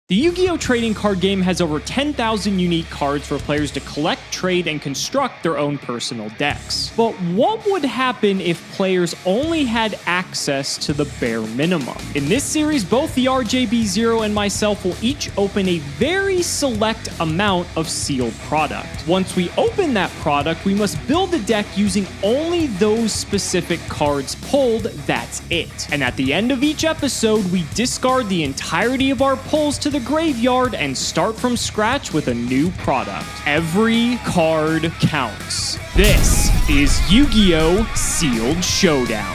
The Yu-Gi-Oh! Trading card game has over 10,000 unique cards for players to collect, trade, and construct their own personal decks. But what would happen if players only had access to the bare minimum? In this series, both the TheRJB0 and myself will each open a very select amount of sealed product. Once we open that product, we must build a deck using only those specific cards pulled, that's it. And at the end of each episode, we discard the entirety of our pulls to the graveyard and start from scratch with a new product. Every card counts. This is Yu-Gi-Oh! Sealed Showdown.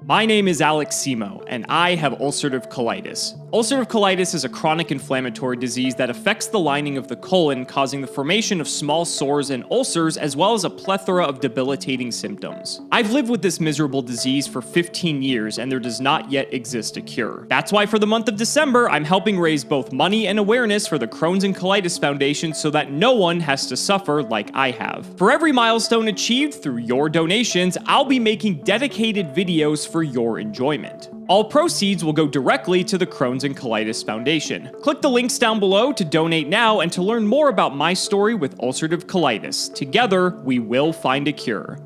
My name is Alex Cimoooooooo, and I have ulcerative colitis. Ulcerative colitis is a chronic inflammatory disease that affects the lining of the colon, causing the formation of small sores and ulcers, as well as a plethora of debilitating symptoms. I've lived with this miserable disease for 15 years, and there does not yet exist a cure. That's why for the month of December, I'm helping raise both money and awareness for the Crohn's and Colitis Foundation so that no one has to suffer like I have. For every milestone achieved through your donations, I'll be making dedicated videos for your enjoyment. All proceeds will go directly to the Crohn's and Colitis Foundation. Click the links down below to donate now and to learn more about my story with ulcerative colitis. Together, we will find a cure.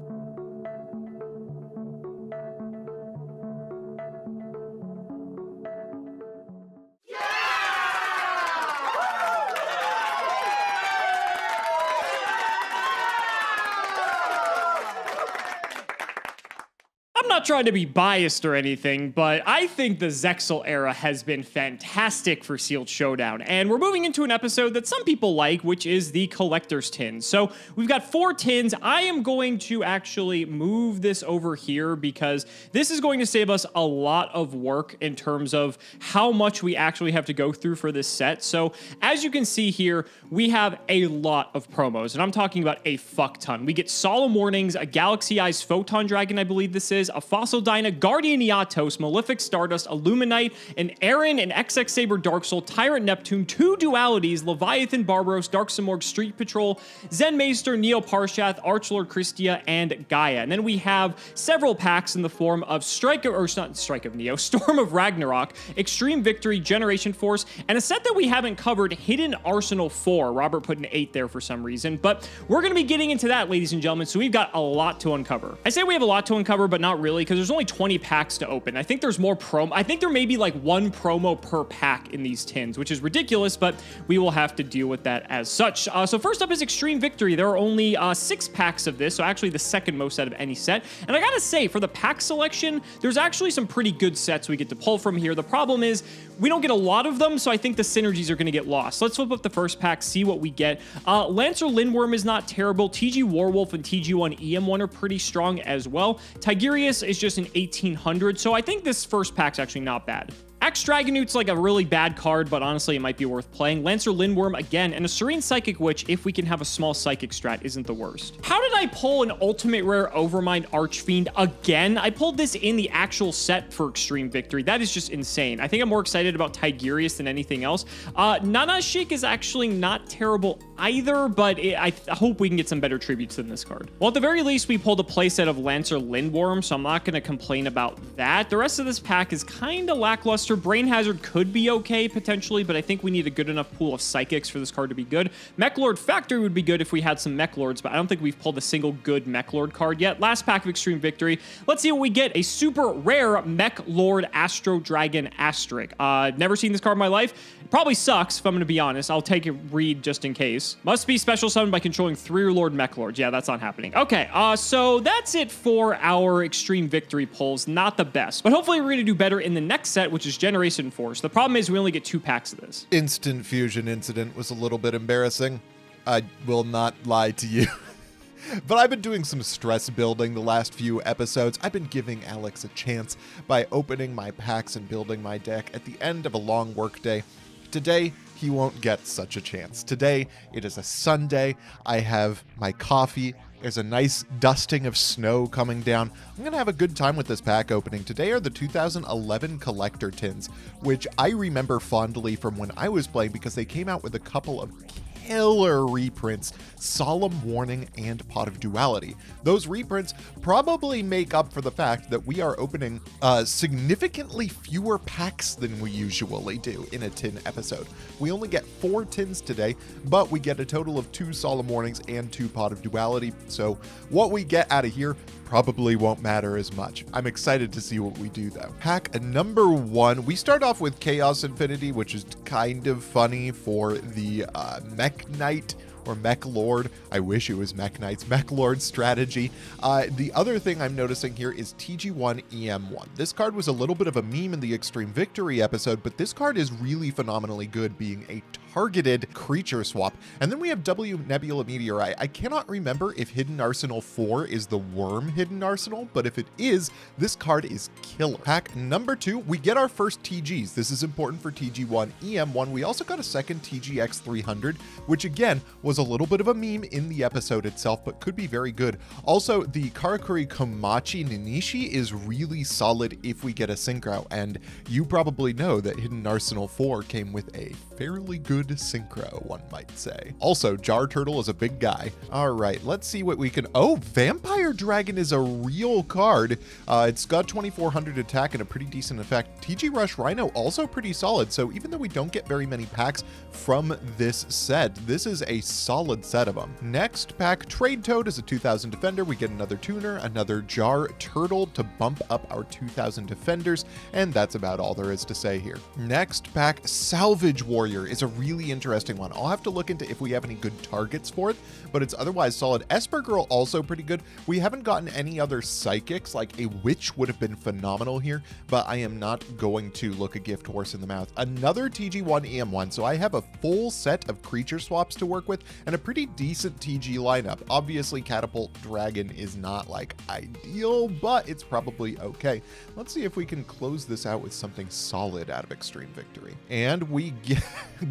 I'm not trying to be biased or anything, but I think the Zexal era has been fantastic for Sealed Showdown, and we're moving into an episode that some people like, which is the Collector's Tin. So we've got 4 tins. I am going to actually move this over here because this is going to save us a lot of work in terms of how much we actually have to go through for this set. So as you can see here, we have a lot of promos, and I'm talking about a fuck ton. We get Solemn Warnings, a Galaxy Eyes Photon Dragon, I believe this is, a Fossil Dyna, Guardian Eatos, Malefic Stardust, Illuminite, an Aaron, an XX Saber Dark Soul, Tyrant Neptune, 2 Dualities, Leviathan Barbaros, Dark Simorgh, Street Patrol, Zen Maester, Neo Parshath, Archlord Christia, and Gaia. And then we have several packs in the form of Storm of Ragnarok, Extreme Victory, Generation Force, and a set that we haven't covered, Hidden Arsenal 4. Robert put an 8 there for some reason, but we're going to be getting into that, ladies and gentlemen, so we've got a lot to uncover. I say we have a lot to uncover, but not really, because there's only 20 packs to open. I think there's more I think there may be like 1 promo per pack in these tins, which is ridiculous, but we will have to deal with that as such. So first up is Extreme Victory. There are only 6 packs of this, so actually the second most out of any set. And I gotta say, for the pack selection, there's actually some pretty good sets we get to pull from here. The problem is we don't get a lot of them, so I think the synergies are going to get lost. Let's flip up the first pack, see what we get. Lancer Lindworm is not terrible. TG Warwolf and TG1 EM1 are pretty strong as well. Tigurius is just an 1800, so I think this first pack's actually not bad. Axe Dragonute's like a really bad card, but honestly, it might be worth playing. Lancer Lindworm again, and a Serene Psychic Witch, if we can have a small Psychic strat, isn't the worst. How did I pull an Ultimate Rare Overmind Archfiend again? I pulled this in the actual set for Extreme Victory. That is just insane. I think I'm more excited about Tigurius than anything else. Nanashik is actually not terrible either, but I hope we can get some better tributes than this card. Well, at the very least, we pulled a playset of Lancer Lindworm, so I'm not going to complain about that. The rest of this pack is kind of lackluster. Brain Hazard could be okay, potentially, but I think we need a good enough pool of Psychics for this card to be good. Mech Lord Factory would be good if we had some Mech Lords, but I don't think we've pulled a single good Mech Lord card yet. Last pack of Extreme Victory. Let's see what we get. A super rare Mech Lord Astro Dragon Asterisk. Never seen this card in my life. It probably sucks, if I'm going to be honest. I'll take a read just in case. Must be special summoned by controlling 3 Lord Mech Lords. Yeah, that's not happening. Okay, so that's it for our Extreme Victory pulls. Not the best, but hopefully we're going to do better in the next set, which is Generation Force. The problem is we only get 2 packs of this. Instant Fusion Incident was a little bit embarrassing. I will not lie to you. But I've been doing some stress building the last few episodes. I've been giving Alex a chance by opening my packs and building my deck at the end of a long work day. Today, he won't get such a chance. Today, it is a Sunday. I have my coffee. There's a nice dusting of snow coming down. I'm going to have a good time with this pack opening. Today are the 2011 Collector Tins, which I remember fondly from when I was playing because they came out with a couple of killer reprints, Solemn Warning and Pot of Duality. Those reprints probably make up for the fact that we are opening significantly fewer packs than we usually do in a tin episode. We only get 4 tins today, but we get a total of 2 Solemn Warnings and 2 Pot of Duality, so what we get out of here probably won't matter as much. I'm excited to see what we do though. Pack number 1, we start off with Chaos Infinity, which is kind of funny for the Mech Knight or Mech Lord. I wish it was Mech Knight's Mech Lord strategy. The other thing I'm noticing here is TG1 EM1. This card was a little bit of a meme in the Extreme Victory episode, but this card is really phenomenally good, being a targeted creature swap. And then we have W Nebula Meteorite. I cannot remember if Hidden Arsenal 4 is the Worm Hidden Arsenal, but if it is, this card is killer. Pack number 2, we get our first TGs. This is important for TG1 EM1. We also got a second TGX 300, which again was a little bit of a meme in the episode itself, but could be very good. Also, the Karakuri Komachi Ninishi is really solid if we get a synchro, and you probably know that Hidden Arsenal 4 came with a fairly good synchro, one might say. Also, Jar Turtle is a big guy. All right, let's see what we can... Oh, Vampire Dragon is a real card. It's got 2400 attack and a pretty decent effect. TG Rush Rhino also pretty solid, so even though we don't get very many packs from this set, this is a solid set of them. Next pack, Trade Toad is a 2000 defender. We get another tuner, another Jar Turtle to bump up our 2000 defenders, and that's about all there is to say here. Next pack, Salvage Warrior is a really interesting one. I'll have to look into if we have any good targets for it, but it's otherwise solid. Esper Girl also pretty good. We haven't gotten any other psychics, like a witch would have been phenomenal here, but I am not going to look a gift horse in the mouth. Another TG1 EM1, so I have a full set of creature swaps to work with and a pretty decent TG lineup. Obviously, Catapult Dragon is not like ideal, but it's probably okay. Let's see if we can close this out with something solid out of Extreme Victory. And we get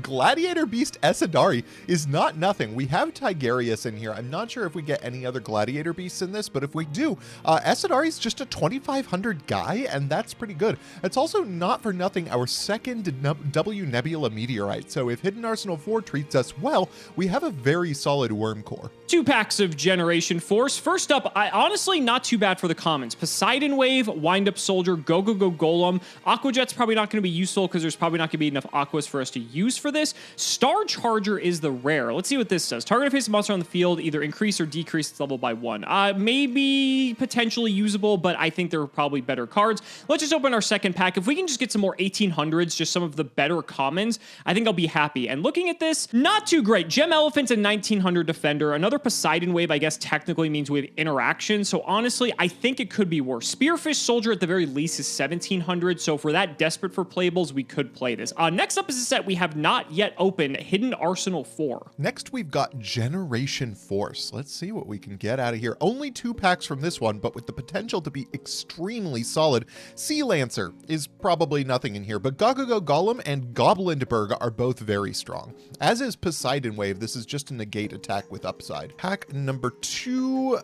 Gladiator Beast Esadari is not nothing. We have Tigerius in here. I'm not sure if we get any other Gladiator Beasts in this, but if we do, Esadari is just a 2500 guy, and that's pretty good. It's also not for nothing our second W Nebula Meteorite, so if Hidden Arsenal 4 treats us well, we have a very solid Worm Core. 2 packs of Generation Force. First up, honestly not too bad for the commons. Poseidon Wave, Wind Up Soldier, Go Go Go Golem. Aqua Jet's probably not going to be useful because there's probably not going to be enough Aquas for us to use for this. Star Charger is the rare. Let's see what this does. Target face a monster on the field, either increase or decrease its level by 1. Maybe potentially usable, but I think there are probably better cards. Let's just open our second pack. If we can just get some more 1800s, just some of the better commons, I think I'll be happy. And looking at this, not too great. Gem Elephant's a 1900 defender. Another Poseidon Wave, I guess, technically means we have interaction. So honestly, I think it could be worse. Spearfish Soldier at the very least is 1700. So for that desperate for playables, we could play this. Next up is a set we have not yet opened, Hidden Arsenal 4. Next, we've got Generation Force. Let's see what we can get out of here. Only 2 packs from this one, but with the potential to be extremely solid. Sea Lancer is probably nothing in here, but Gogogo Golem and Goblinberg are both very strong. As is Poseidon Wave, this is just a negate attack with upside. Pack number 2,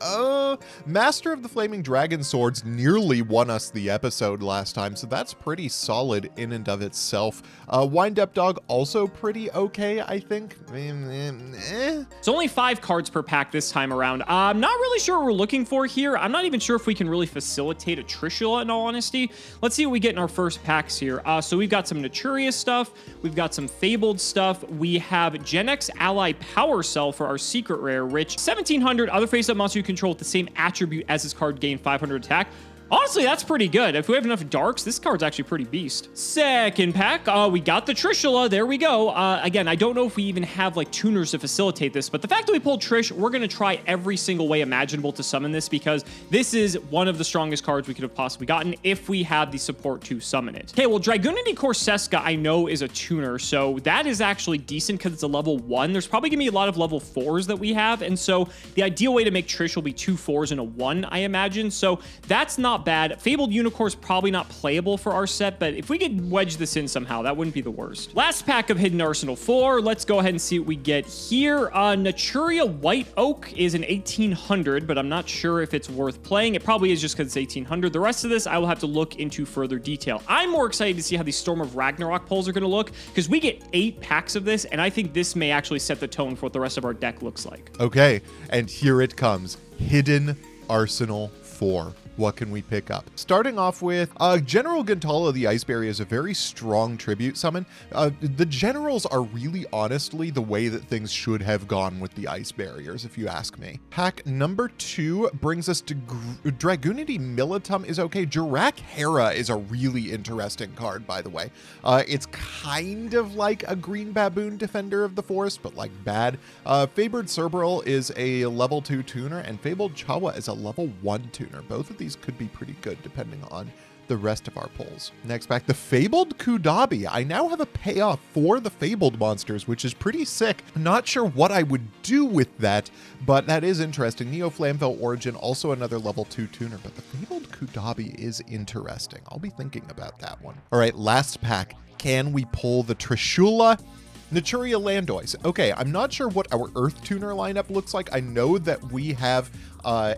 Master of the Flaming Dragon Swords nearly won us the episode last time, so that's pretty solid in and of itself. Wind Up Dog also pretty okay, I think. It's only 5 cards per pack this time around. I'm not really sure what we're looking for here. I'm not even sure if we can really facilitate a Trishula, in all honesty. Let's see what we get in our first packs here. So we've got some Naturius stuff. We've got some Fabled stuff. We have Gen X Ally Power Cell for our secret rare, which 1700 other face-up monster you control with the same attribute as this card gain 500 attack. Honestly, that's pretty good. If we have enough darks, this card's actually pretty beast. Second pack, we got the Trishula. There we go. Again, I don't know if we even have like tuners to facilitate this, but the fact that we pulled Trish, we're going to try every single way imaginable to summon this because this is one of the strongest cards we could have possibly gotten if we had the support to summon it. Okay, well, Dragunity Corseska I know is a tuner, so that is actually decent because it's a level 1. There's probably going to be a lot of level 4s that we have, and so the ideal way to make Trish will be 2 4s and a 1, I imagine, so that's not not bad. Fabled Unicorn's probably not playable for our set, but if we could wedge this in somehow, that wouldn't be the worst. Last pack of Hidden Arsenal 4. Let's go ahead and see what we get here. Naturia White Oak is an 1800, but I'm not sure if it's worth playing. It probably is just because it's 1800. The rest of this, I will have to look into further detail. I'm more excited to see how these Storm of Ragnarok pulls are going to look, because we get 8 packs of this, and I think this may actually set the tone for what the rest of our deck looks like. Okay, and here it comes. Hidden Arsenal 4. What can we pick up? Starting off with General Gantala the Iceberry is a very strong tribute summon. The generals are really honestly the way that things should have gone with the ice barriers, if you ask me. Pack number 2 brings us to Dragoonity Militum is okay. Jirak Hera is a really interesting card, by the way. It's kind of like a green baboon defender of the forest, but like bad. Fabled Cerberus is a level 2 tuner, and Fabled Chawa is a level 1 tuner. Both of these could be pretty good depending on the rest of our pulls. Next back, the Fabled Kudabi. I now have a payoff for the Fabled monsters, which is pretty sick. I'm not sure what I would do with that, but that is interesting. Neo Flamvel Origin, also another level 2 tuner, but the Fabled Kudabi is interesting. I'll be thinking about that one. All right, last pack. Can we pull the Trishula Naturia Landois? Okay, I'm not sure what our Earth Tuner lineup looks like. I know that we have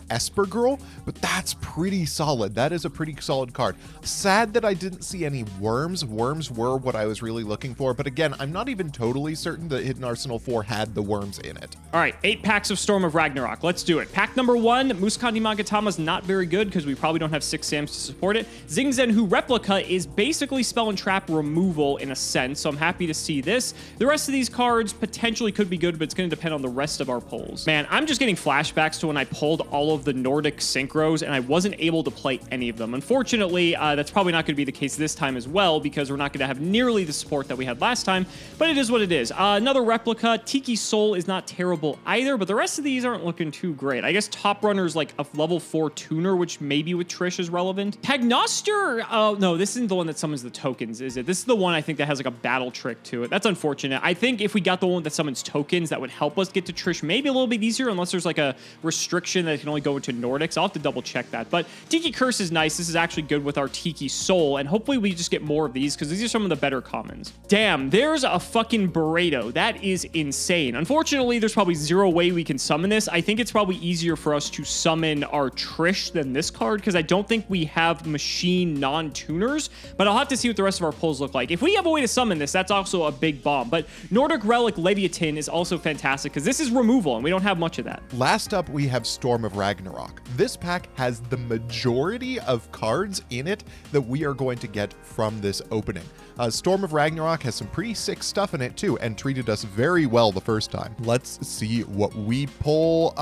Esper Girl, but that's pretty solid. That is a pretty solid card. Sad that I didn't see any worms. Worms were what I was really looking for, but again, I'm not even totally certain that Hidden Arsenal 4 had the worms in it. All right, 8 packs of Storm of Ragnarok. Let's do it. Pack number 1, Muskandi Magatama's not very good because we probably don't have 6 Sams to support it. Zingzenhu Replica is basically spell and trap removal in a sense, so I'm happy to see this. The rest of these cards potentially could be good, but it's going to depend on the rest of our pulls. Man, I'm just getting flashbacks to when I pulled all of the Nordic synchros and I wasn't able to play any of them. Unfortunately, that's probably not going to be the case this time as well, because we're not going to have nearly the support that we had last time, but it is what it is. Another replica. Tiki Soul is not terrible either, but the rest of these aren't looking too great. I guess Top Runner's like a level 4 tuner, which maybe with Trish is relevant. Pagnoster, no, this isn't the one that summons the tokens, is it? This is the one I think that has like a battle trick to it. That's unfortunate. I think if we got the one that summons tokens, that would help us get to Trish maybe a little bit easier, unless there's like a restriction that can only go into Nordics. I'll have to double check that. But Tiki Curse is nice. This is actually good with our Tiki Soul, and hopefully we just get more of these because these are some of the better commons. Damn, there's a fucking Burrito. That is insane. Unfortunately, there's probably zero way we can summon this. I think it's probably easier for us to summon our Trish than this card because I don't think we have machine non-tuners, but I'll have to see what the rest of our pulls look like. If we have a way to summon this, that's also a big bomb. But Nordic Relic Leviathan is also fantastic because this is removal and we don't have much of that. Last up, we have Storm of Ragnarok. This pack has the majority of cards in it that we are going to get from this opening. Storm of Ragnarok has some pretty sick stuff in it too, and treated us very well the first time. Let's see what we pull.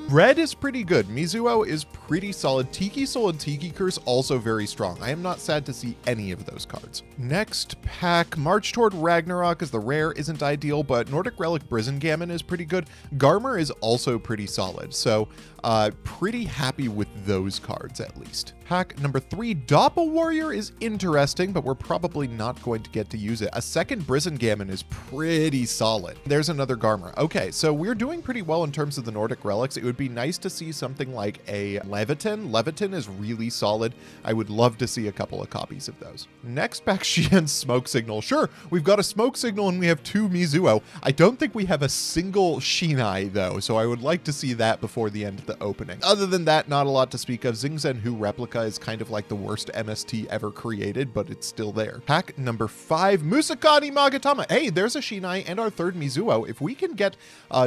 Red is pretty good. Mizuo is pretty solid. Tiki Soul and Tiki Curse also very strong. I am not sad to see any of those cards. Next pack, March Toward Ragnarok, as the rare isn't ideal, but Nordic Relic Brisengammon is pretty good. Garmer is also pretty solid, so pretty happy with those cards at least. Pack number 3, Doppel Warrior is interesting, but we're probably not going to get to use it. A second Brisengammon is pretty solid. There's another Garmer. Okay, so we're doing pretty well in terms of the Nordic relics. It would be nice to see something like a Leviathan. Leviathan is really solid. I would love to see a couple of copies of those. Next pack, Xian's Smoke Signal. Sure, we've got a Smoke Signal and we have 2 Mizuo. I don't think we have a single Shinai though, so I would like to see that before the end of the opening. Other than that, not a lot to speak of. Zingzenhu Replica is kind of like the worst MST ever created, but it's still there. Pack number 5, Musakani Magatama. Hey, there's a Shinai and our 3rd Mizuo. If we can get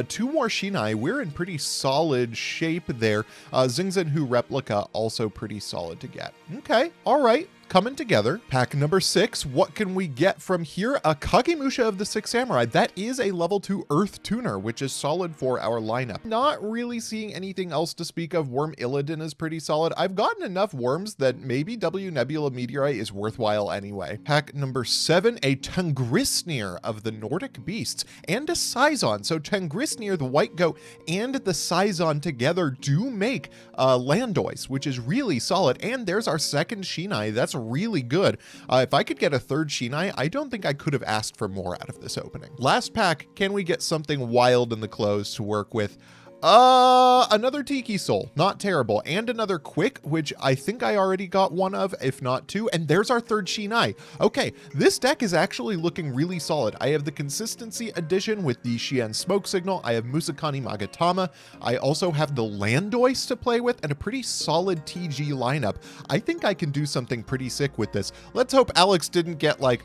2 more Shinai, we're in pretty solid shape there. Zingzenhu Replica also pretty solid to get. Okay, all right. Coming together. Pack number 6. What can we get from here? A Kagemusha of the Six Samurai. That is a level 2 Earth Tuner, which is solid for our lineup. Not really seeing anything else to speak of. Worm Illidan is pretty solid. I've gotten enough worms that maybe W Nebula Meteorite is worthwhile anyway. Pack number 7. A Tengrisnir of the Nordic Beasts and a Scyzon. So Tengrisnir, the white goat, and the Scyzon together do make Landois, which is really solid. And there's our second Shinai. That's really good. If I could get a 3rd Shinai, I don't think I could have asked for more out of this opening. Last pack, can we get something wild in the close to work with? Another Tiki Soul, not terrible, and another Quick, which I think I already got one of, if not two, and there's our third Shinai. Okay, this deck is actually looking really solid. I have the Consistency Edition with the Shien Smoke Signal, I have Musakani Magatama, I also have the Landois to play with, and a pretty solid TG lineup. I think I can do something pretty sick with this. Let's hope Alex didn't get, like,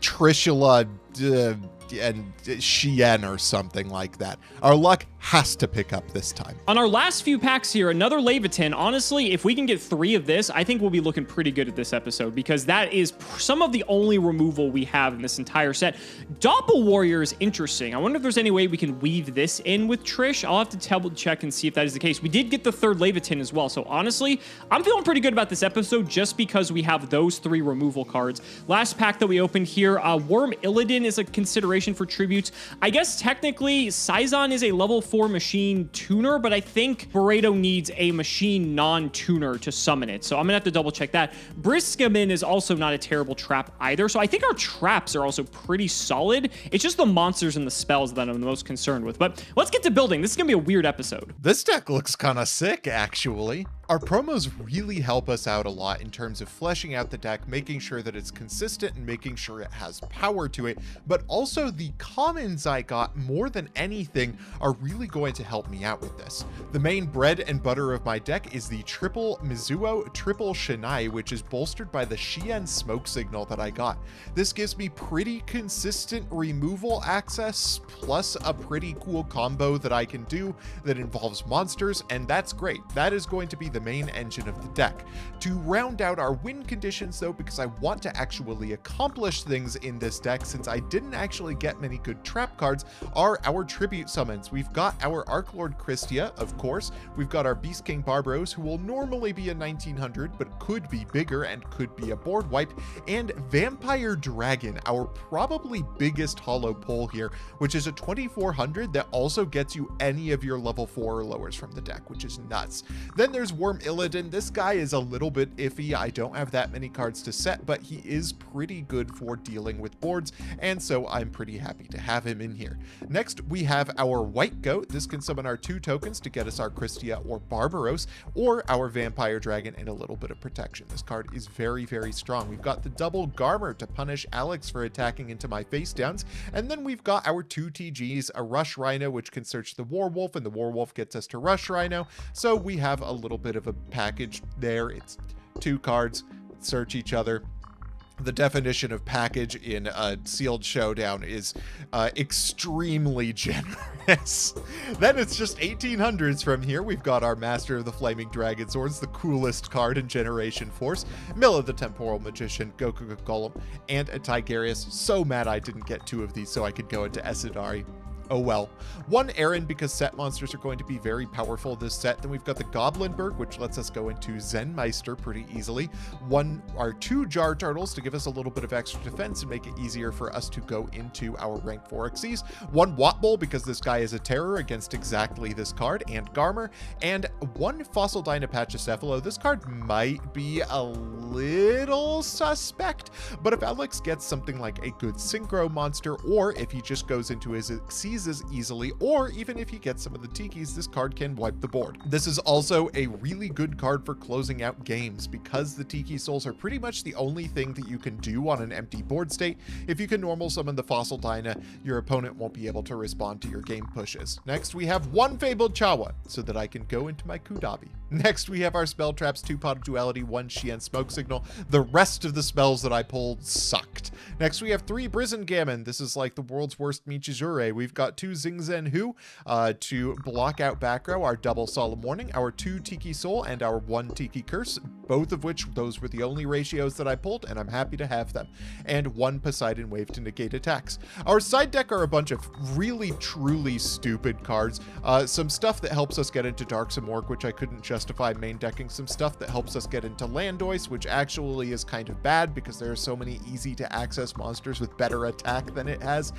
Trishula and Shien or something like that. Our luck has to pick up this time. On our last few packs here, another Leviathan. Honestly, if we can get 3 of this, I think we'll be looking pretty good at this episode, because that is some of the only removal we have in this entire set. Doppel Warrior is interesting. I wonder if there's any way we can weave this in with Trish. I'll have to double check and see if that is the case. We did get the third Leviathan as well, so honestly, I'm feeling pretty good about this episode just because we have those 3 removal cards. Last pack that we opened here, Worm Illidan is a consideration for tributes. I guess technically Saizon is a level 4 machine tuner, but I think Barreto needs a machine non-tuner to summon it, so I'm gonna have to double check that. Briskamin is also not a terrible trap either, so I think our traps are also pretty solid. It's just the monsters and the spells that I'm the most concerned with. But let's get to building. This is gonna be a weird episode. This deck looks kind of sick, actually. Our promos really help us out a lot in terms of fleshing out the deck, making sure that it's consistent and making sure it has power to it, but also the commons I got more than anything are really going to help me out with this. The main bread and butter of my deck is the triple Mizuo, triple Shinai, which is bolstered by the Shien Smoke Signal that I got. This gives me pretty consistent removal access, plus a pretty cool combo that I can do that involves monsters, and that's great. That is going to be the main engine of the deck. To round out our win conditions though, because I want to actually accomplish things in this deck since I didn't actually get many good trap cards, are our tribute summons. We've got our Archlord Christia, of course. We've got our Beast King Barbaros, who will normally be a 1900 but could be bigger and could be a board wipe, and Vampire Dragon, our probably biggest hollow pull here, which is a 2400 that also gets you any of your level 4 or lowers from the deck, which is nuts. Then there's Worm Illidan. This guy is a little bit iffy. I don't have that many cards to set, but he is pretty good for dealing with boards, and so I'm pretty happy to have him in here. Next, we have our White Goat. This can summon our 2 tokens to get us our Christia or Barbaros, or our Vampire Dragon and a little bit of protection. This card is very, very strong. We've got the double Garmer to punish Alex for attacking into my face downs, and then we've got our 2 TGs, a Rush Rhino, which can search the Warwolf, and the Warwolf gets us to Rush Rhino, so we have a little bit of a package there. It's 2 cards, search each other. The definition of package in a sealed showdown is extremely generous. Then it's just 1800s from here. We've got our Master of the Flaming Dragon Swords, the coolest card in Generation Force, Milla the Temporal Magician, Goku Golem, and a Tigerius. So mad I didn't get 2 of these so I could go into Esadari. Oh well. 1 Aaron, because set monsters are going to be very powerful this set. Then we've got the Goblinberg, which lets us go into Zenmeister pretty easily. 2 Jar Turtles to give us a little bit of extra defense and make it easier for us to go into our rank 4 Xyz. 1 Wattbull, because this guy is a terror against exactly this card, and Garmer. And 1 Fossil Dynapachycephalo. This card might be a little suspect, but if Alex gets something like a good Synchro monster, or if he just goes into his Xyz easily, or even if he gets some of the Tikis, this card can wipe the board. This is also a really good card for closing out games, because the Tiki Souls are pretty much the only thing that you can do on an empty board state. If you can normal summon the Fossil Dyna, your opponent won't be able to respond to your game pushes. Next, we have 1 Fabled Chawa, so that I can go into my Kudabi. Next, we have our spell traps, 2 Pot of Duality, 1 Shien Smoke Signal. The rest of the spells that I pulled sucked. Next, we have 3 Brisengammon. This is like the world's worst Michizure. We've got 2 Zingzen Hu to block out back row, our double Solemn Warning, our 2 Tiki Soul, and our 1 Tiki Curse, both of which, those were the only ratios that I pulled, and I'm happy to have them. And 1 Poseidon Wave to negate attacks. Our side deck are a bunch of really, truly stupid cards. Some stuff that helps us get into Darksome Orc, which I couldn't justify main decking. Some stuff that helps us get into Landois, which actually is kind of bad because there are so many easy to access monsters with better attack than it has.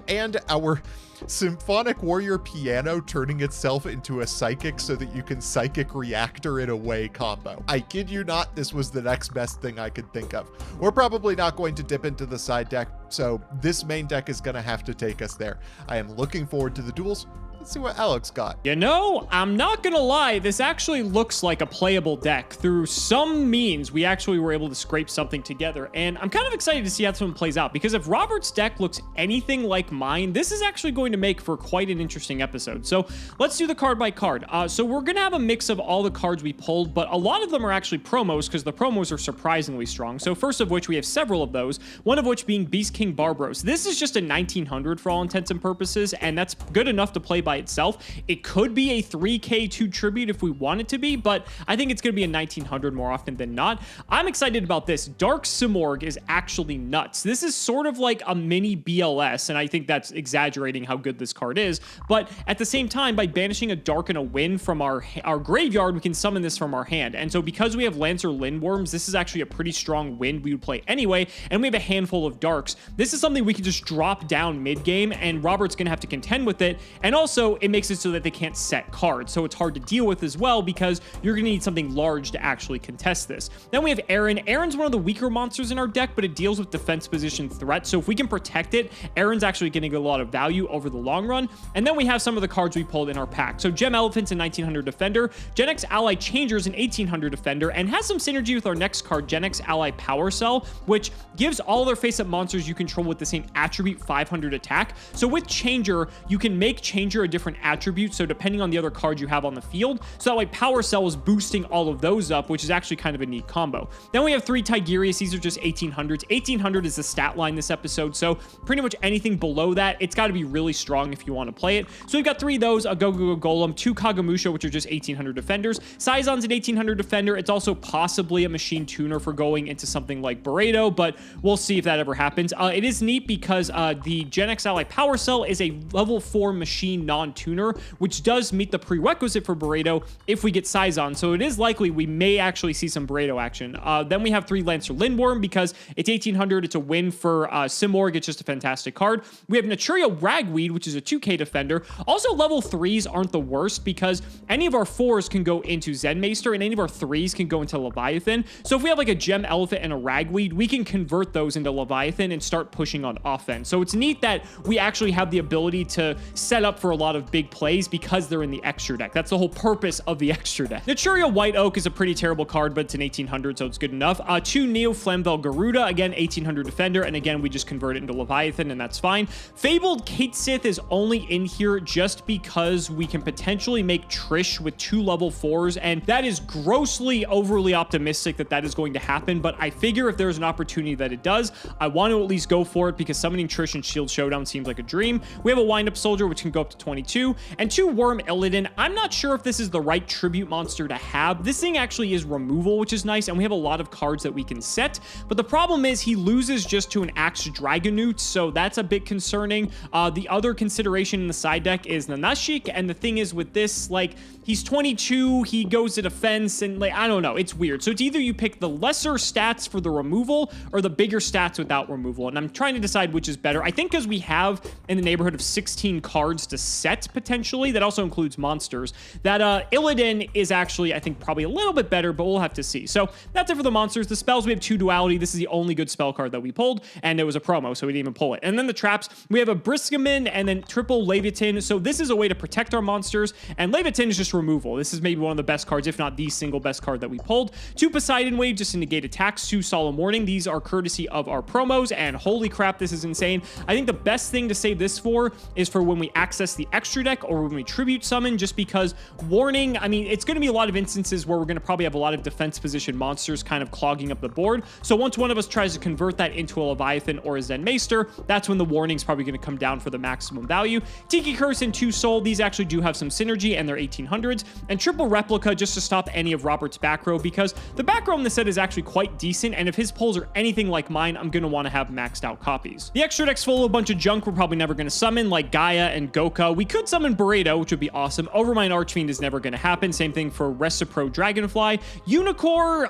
And our Symphonic Warrior Piano turning itself into a Psychic so that you can Psychic Reactor it away combo. I kid you not, this was the next best thing I could think of. We're probably not going to dip into the side deck, so this main deck is going to have to take us there. I am looking forward to the duels. Let's see what Alex got. You know, I'm not gonna lie, this actually looks like a playable deck. Through some means, we actually were able to scrape something together, and I'm kind of excited to see how this one plays out, because if Robert's deck looks anything like mine, this is actually going to make for quite an interesting episode. So let's do the card by card. So we're gonna have a mix of all the cards we pulled, but a lot of them are actually promos, because the promos are surprisingly strong. So first of which, we have several of those, one of which being Beast King Barbros. This is just a 1900 for all intents and purposes, and that's good enough to play by itself. It could be a 3K2 tribute if we want it to be, but I think it's going to be a 1900 more often than not. I'm excited about this. Dark Cimoooooooo is actually nuts. This is sort of like a mini BLS, and I think that's exaggerating how good this card is, but at the same time, by banishing a Dark and a Wind from our graveyard, we can summon this from our hand. And so because we have Lancer Lindworms, this is actually a pretty strong Wind we would play anyway, and we have a handful of Darks. This is something we can just drop down mid-game, and Robert's going to have to contend with it, and also it makes it so that they can't set cards, so it's hard to deal with as well, because you're going to need something large to actually contest this. Then we have Aaron. Aaron's one of the weaker monsters in our deck, but it deals with defense position threat, so if we can protect it, Aaron's actually getting a lot of value over the long run. And then we have some of the cards we pulled in our pack. So Gem Elephant's a 1900 defender, Gen X Ally Changer's an 1800 defender, and has some synergy with our next card, Gen X Ally Power Cell, which gives all their face-up monsters you control with the same attribute 500 attack. So with Changer, you can make Changer a different attribute, so depending on the other cards you have on the field, so that way Power Cell is boosting all of those up, which is actually kind of a neat combo. Then we have 3 Tigerius. These are just 1800s. 1800 is the stat line this episode, so pretty much anything below that, it's got to be really strong if you want to play it. So we've got 3 of those, a Go-Go-Go Golem, 2 Kagamusha, which are just 1800 defenders. Saizon's an 1800 defender. It's also possibly a machine tuner for going into something like Barredo, but we'll see if that ever happens. It is neat because the Gen X Ally Power Cell is a level 4 machine non-tuner, which does meet the prerequisite for Barredo if we get Saizon, so it is likely we may actually see some Barredo action. Then we have 3 Lancer Lindworm because it's 1800, it's a win for Cimoooooooo, it's just a fantastic card. We have Naturia Ragweed, which is a 2K defender. Also, level 3s aren't the worst because any of our 4s can go into Zenmeister and any of our 3s can go into Leviathan. So if we have like a Gem Elephant and a Ragweed, we can convert those into Leviathan and start pushing on offense. So it's neat that we actually have the ability to set up for a lot of big plays because they're in the extra deck. That's the whole purpose of the extra deck. Naturia White Oak is a pretty terrible card, but it's an 1800, so it's good enough. 2 Neo Flamvel Garuda, again 1800 defender, and again we just convert it into Leviathan, and that's fine. Fabled Kate Sith is only in here just because we can potentially make Trish with 2 level 4s, and that is grossly overly optimistic that that is going to happen, but I figure if there's an opportunity that it does, I want to at least go for it because summoning Trish and Shield Showdown seems like a dream. We have a Wind-Up Soldier, which can go up to 22, and 2 Worm Illidan. I'm not sure if this is the right tribute monster to have. This thing actually is removal, which is nice, and we have a lot of cards that we can set, but the problem is he loses just to an Axe Dragonute, so that's a bit concerning. The other consideration in the side deck is Nanashik, and the thing is with this, like, he's 22, he goes to defense, and like, I don't know, it's weird. So it's either you pick the lesser stats for the removal or the bigger stats without removal, and I'm trying to decide which is better. I think because we have in the neighborhood of 16 cards to set potentially, that also includes monsters, that Illidan is actually, I think, probably a little bit better, but we'll have to see. So that's it for the monsters. The spells, we have 2 Duality. This is the only good spell card that we pulled, and it was a promo, so we didn't even pull it. And then the traps, we have a Briskaman and then triple Leviathan. So this is a way to protect our monsters, and Leviathan is just removal. This is maybe one of the best cards, if not the single best card that we pulled. 2 Poseidon Wave just to negate attacks, 2 Solemn Warning. These are courtesy of our promos, and holy crap, this is insane. I think the best thing to save this for is for when we access the extra deck or when we tribute summon, just because Warning, I mean, it's going to be a lot of instances where we're going to probably have a lot of defense position monsters kind of clogging up the board. So once one of us tries to convert that into a Leviathan or a Zenmeister, that's when the Warning's probably going to come down for the maximum value. Tiki Curse and 2 Soul, these actually do have some synergy, and they're 1800s. And triple Replica just to stop any of Robert's back row, because the back row in the set is actually quite decent, and if his pulls are anything like mine, I'm going to want to have maxed out copies. The extra deck's full of a bunch of junk we're probably never going to summon, like Gaia and Goka. We could summon Barredo, which would be awesome. Overmind Archfiend is never going to happen. Same thing for Recipro Dragonfly. Unicorn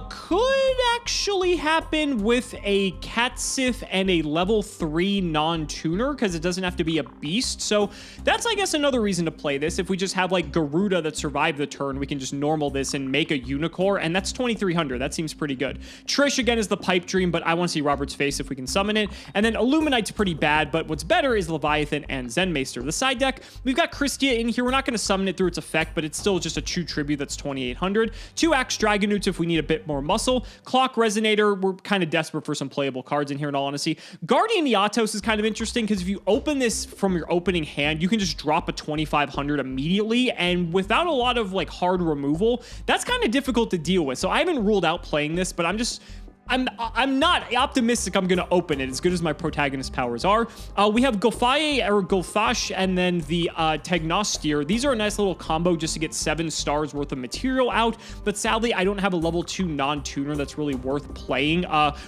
could actually happen with a Catsif and a level 3 non-tuner, because it doesn't have to be a beast. So that's, I guess, another reason to play this. If we just have like Garuda that survived the turn, we can just normal this and make a Unicorn, and that's 2300. That seems pretty good. Trish, again, is the Pipe Dream, but I want to see Robert's face if we can summon it. And then Illuminite's pretty bad, but what's better is Leviathan and Zenmeister. The side side deck, we've got Christia in here. We're not going to summon it through its effect, but it's still just a true tribute that's 2,800. 2 Axe Dragonoots if we need a bit more muscle. Clock Resonator, we're kind of desperate for some playable cards in here in all honesty. Guardian Yatos is kind of interesting because if you open this from your opening hand, you can just drop a 2,500 immediately, and without a lot of like hard removal, that's kind of difficult to deal with. So I haven't ruled out playing this, but I'm not optimistic I'm going to open it as good as my protagonist powers are. We have Gofaye or Gofash and then the Tegnostier. These are a nice little combo just to get 7 stars worth of material out, but sadly I don't have a level 2 non-tuner that's really worth playing.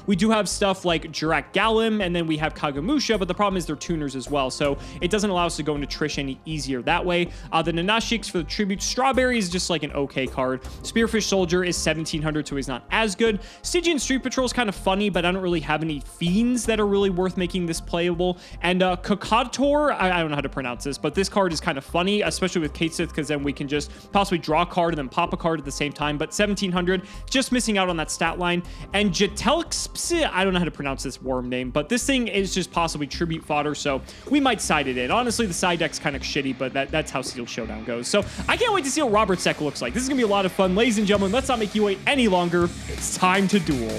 We do have stuff like Jurak Galim and then we have Kagamusha, but the problem is they're tuners as well, so it doesn't allow us to go into Trish any easier that way. The Nanashiks for the tribute. Strawberry is just like an okay card. Spearfish Soldier is 1,700, so he's not as good. Stygian Street Patrol is kind of funny, but I don't really have any fiends that are really worth making this playable. And Kokator, I don't know how to pronounce this, but this card is kind of funny, especially with Kate Sith, because then we can just possibly draw a card and then pop a card at the same time. But 1,700, just missing out on that stat line. And Jatelx, I don't know how to pronounce this worm name, but this thing is just possibly tribute fodder, so we might side it in. Honestly, the side deck's kind of shitty, but that's how Sealed Showdown goes. So I can't wait to see what Robert's deck looks like. This is gonna be a lot of fun. Ladies and gentlemen, let's not make you wait any longer. It's time to duel.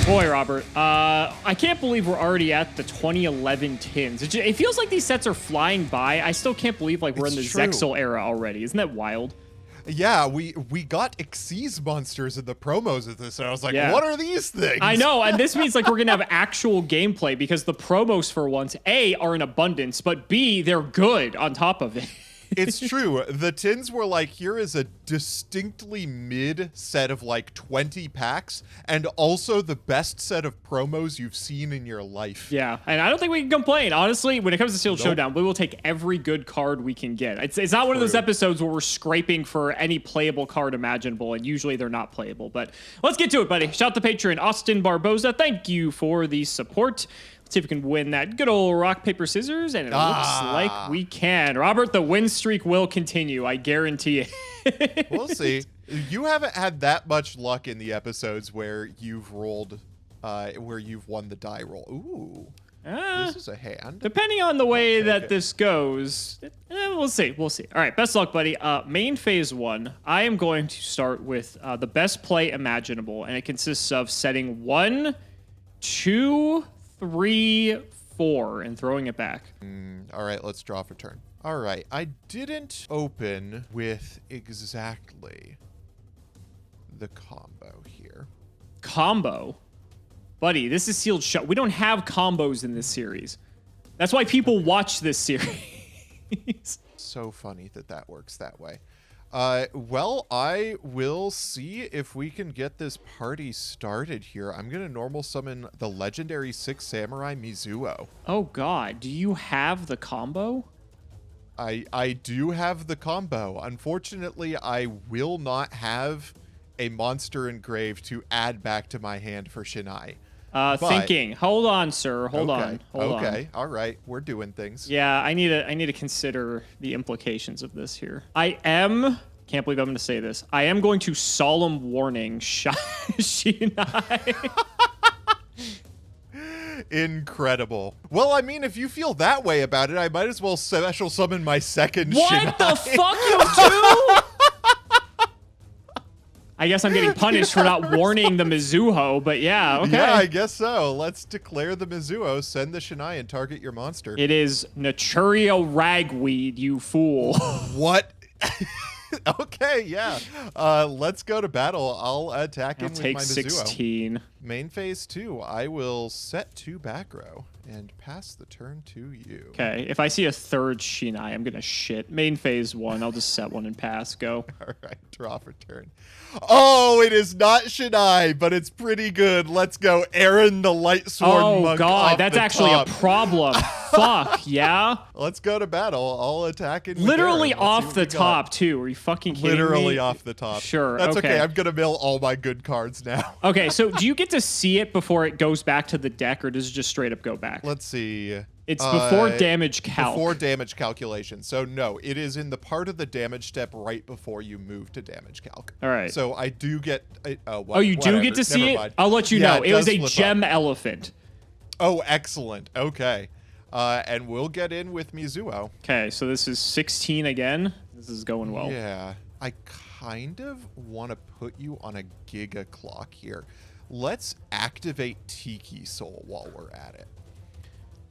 Boy, Robert, I can't believe we're already at the 2011 tins. It feels like these sets are flying by. I still can't believe like we're in the Zexal era already. Isn't that wild? Yeah, we got Xyz monsters in the promos of this, and I was like, what are these things? I know, and this means like we're gonna have actual gameplay because the promos for once, A, are in abundance, but B, they're good on top of it. It's true. The tins were like, here is a distinctly mid set of like 20 packs and also the best set of promos you've seen in your life. Yeah, and I don't think we can complain. Honestly, when it comes to Sealed Showdown, we will take every good card we can get. It's not one of those episodes where we're scraping for any playable card imaginable, and usually they're not playable. But let's get to it, buddy. Shout out to Patreon Austin Barboza. Thank you for the support. See if we can win that good old rock, paper, scissors, and it looks like we can. Robert, the win streak will continue. I guarantee it. We'll see. You haven't had that much luck in the episodes where you've rolled, where you've won the die roll. Ooh, this is a hand. Depending on the way that this goes, we'll see. We'll see. All right, best luck, buddy. Main phase 1. I am going to start with the best play imaginable, and it consists of setting 1, 2, 3, 4, and throwing it back. All right, let's draw for turn. All right, I didn't open with exactly the combo here. Combo? Buddy, this is Sealed Show. We don't have combos in this series. That's why people watch this series. So funny that works that way. Well, I will see if we can get this party started here. I'm going to normal summon the legendary 6 Samurai Mizuo. Oh, God. Do you have the combo? I do have the combo. Unfortunately, I will not have a monster engraved to add back to my hand for Shinai. Thinking. Hold on, sir. Hold on. Hold on. All right. We're doing things. Yeah, I need to consider the implications of this here. Can't believe I'm going to say this. I am going to solemn warning Shinai. Incredible. Well, I mean, if you feel that way about it, I might as well special summon my second What Shinai. the fuck, you two? I guess I'm getting punished for not warning the Mizuho, but yeah, okay. Yeah, I guess so. Let's declare the Mizuho, send the Shinai, and target your monster. It is Naturia Ragweed, you fool. What? Okay, yeah. Let's go to battle. I'll attack him with my Mizuho. Take 16. Main phase 2, I will set 2 back row and pass the turn to you. Okay, if I see a third Shinai, I'm gonna shit. Main phase 1, I'll just set 1 and pass. Go. All right, draw for turn. Oh, it is not Shinai, but it's pretty good. Let's go, Aaron the Lightsworn Monk. Oh God, that's actually top. a problem. Fuck, yeah? Let's go to battle. I'll attack it with Literally Aaron. Let's off the top, too. Are you fucking kidding me? Literally off the top. Sure, That's okay. I'm gonna mill all my good cards now. Okay, so do you get to see it before it goes back to the deck, or does it just straight up go back? Let's see. It's before damage calc. Before damage calculation. So no, it is in the part of the damage step right before you move to damage calc. All right. So I do get. Oh, you do get to see it? I'll let you know. It was a gem elephant. Oh, excellent. Okay. And we'll get in with Mizuho. Okay, so this is 16 again. This is going well. Yeah. I kind of want to put you on a giga clock here. Let's activate Tiki Soul while we're at it.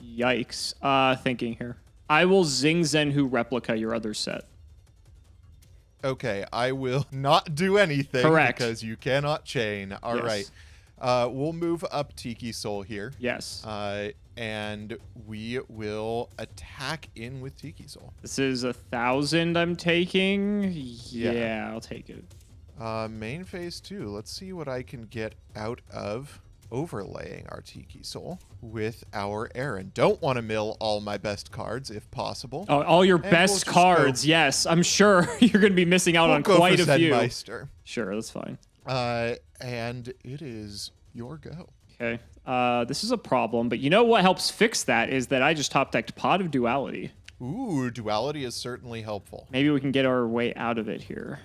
Yikes. Thinking here. I will Zing Zenhu replica your other set. Okay, I will not do anything. Correct. Because you cannot chain. All Yes. right. We'll move up Tiki Soul here. Yes. And we will attack in with Tiki Soul. This is 1,000 I'm taking. Yeah, I'll take it. Main phase 2. Let's see what I can get out of overlaying our Tiki Soul with our Aaron. Don't want to mill all my best cards if possible. Oh, all your And best we'll cards. Yes, I'm sure you're going to be missing out on go quite for a few. Zenmeister. Sure, that's fine. And it is your go. Okay. This is a problem, but you know what helps fix that is that I just top decked Pot of Duality. Ooh, duality is certainly helpful. Maybe we can get our way out of it here.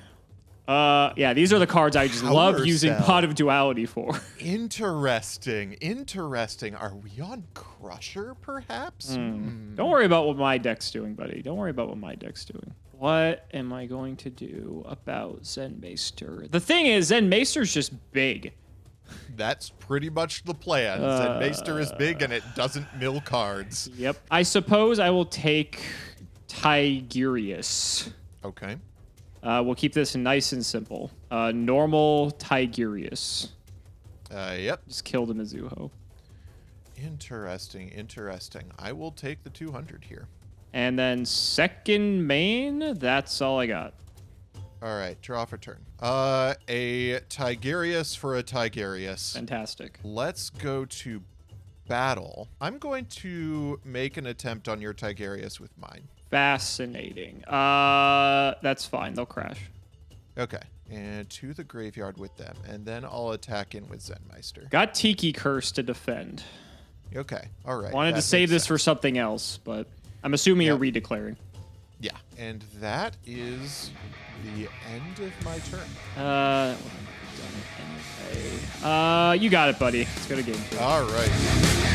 Yeah, these are the cards I just love Power using Cell. Pot of Duality for. Interesting. Interesting. Are we on Crusher, perhaps? Don't worry about what my deck's doing, buddy. Don't worry about what my deck's doing. What am I going to do about Zenmeister? The thing is, Zenmeister's just big. That's pretty much the plan. Zenmeister is big and it doesn't mill cards. Yep. I suppose I will take Tigurius. Okay. We'll keep this nice and simple. Normal Tigurius. Yep. Just killed a Mizuho. Interesting. Interesting. I will take the 200 here. And then second main, that's all I got. All right. Draw for turn. A Tigurius for a Tigurius. Fantastic. Let's go to battle. I'm going to make an attempt on your Tigurius with mine. Fascinating. That's fine. They'll crash. Okay. And to the graveyard with them. And then I'll attack in with Zenmeister. Got Tiki Curse to defend. Okay. All right. Wanted to that save makes this for sense. something else, but I'm assuming Yep. you're redeclaring. Yeah. And that is the end of my turn. That wouldn't have done anyway. You got it, buddy. Let's go to game 2. All right.